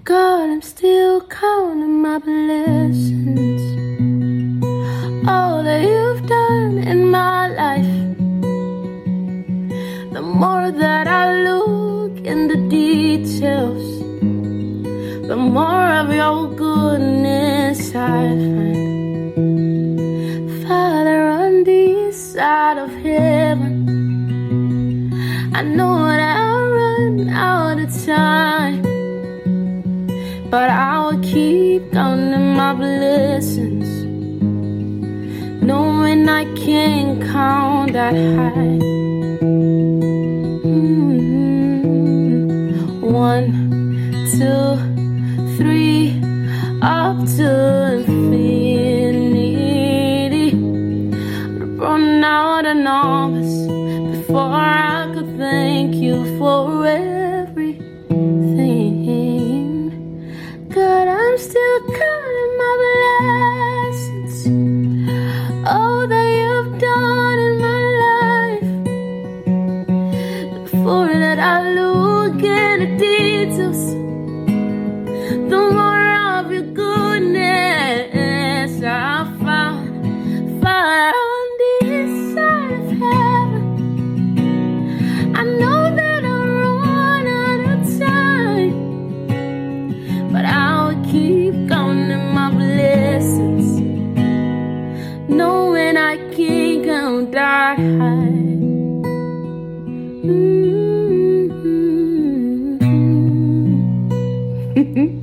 God, I'm still counting my blessings. All that you've done in my life. The more that I look in the details, the more of your goodness I find. Father, on this side of heaven, I know that I'll run out of time, but I will keep counting my blessings, knowing I can't count that high. 1, 2, 3, up to infinity. Run out of numbers before I could thank you for everything. God, I'm still counting my blessings. All that you've done in my life. Before that I look at the details, the more of your goodness I found. Far on this side of heaven, I know that I'll run out of time, but I'll keep counting my blessings, knowing I can't count that high. Mm-hmm.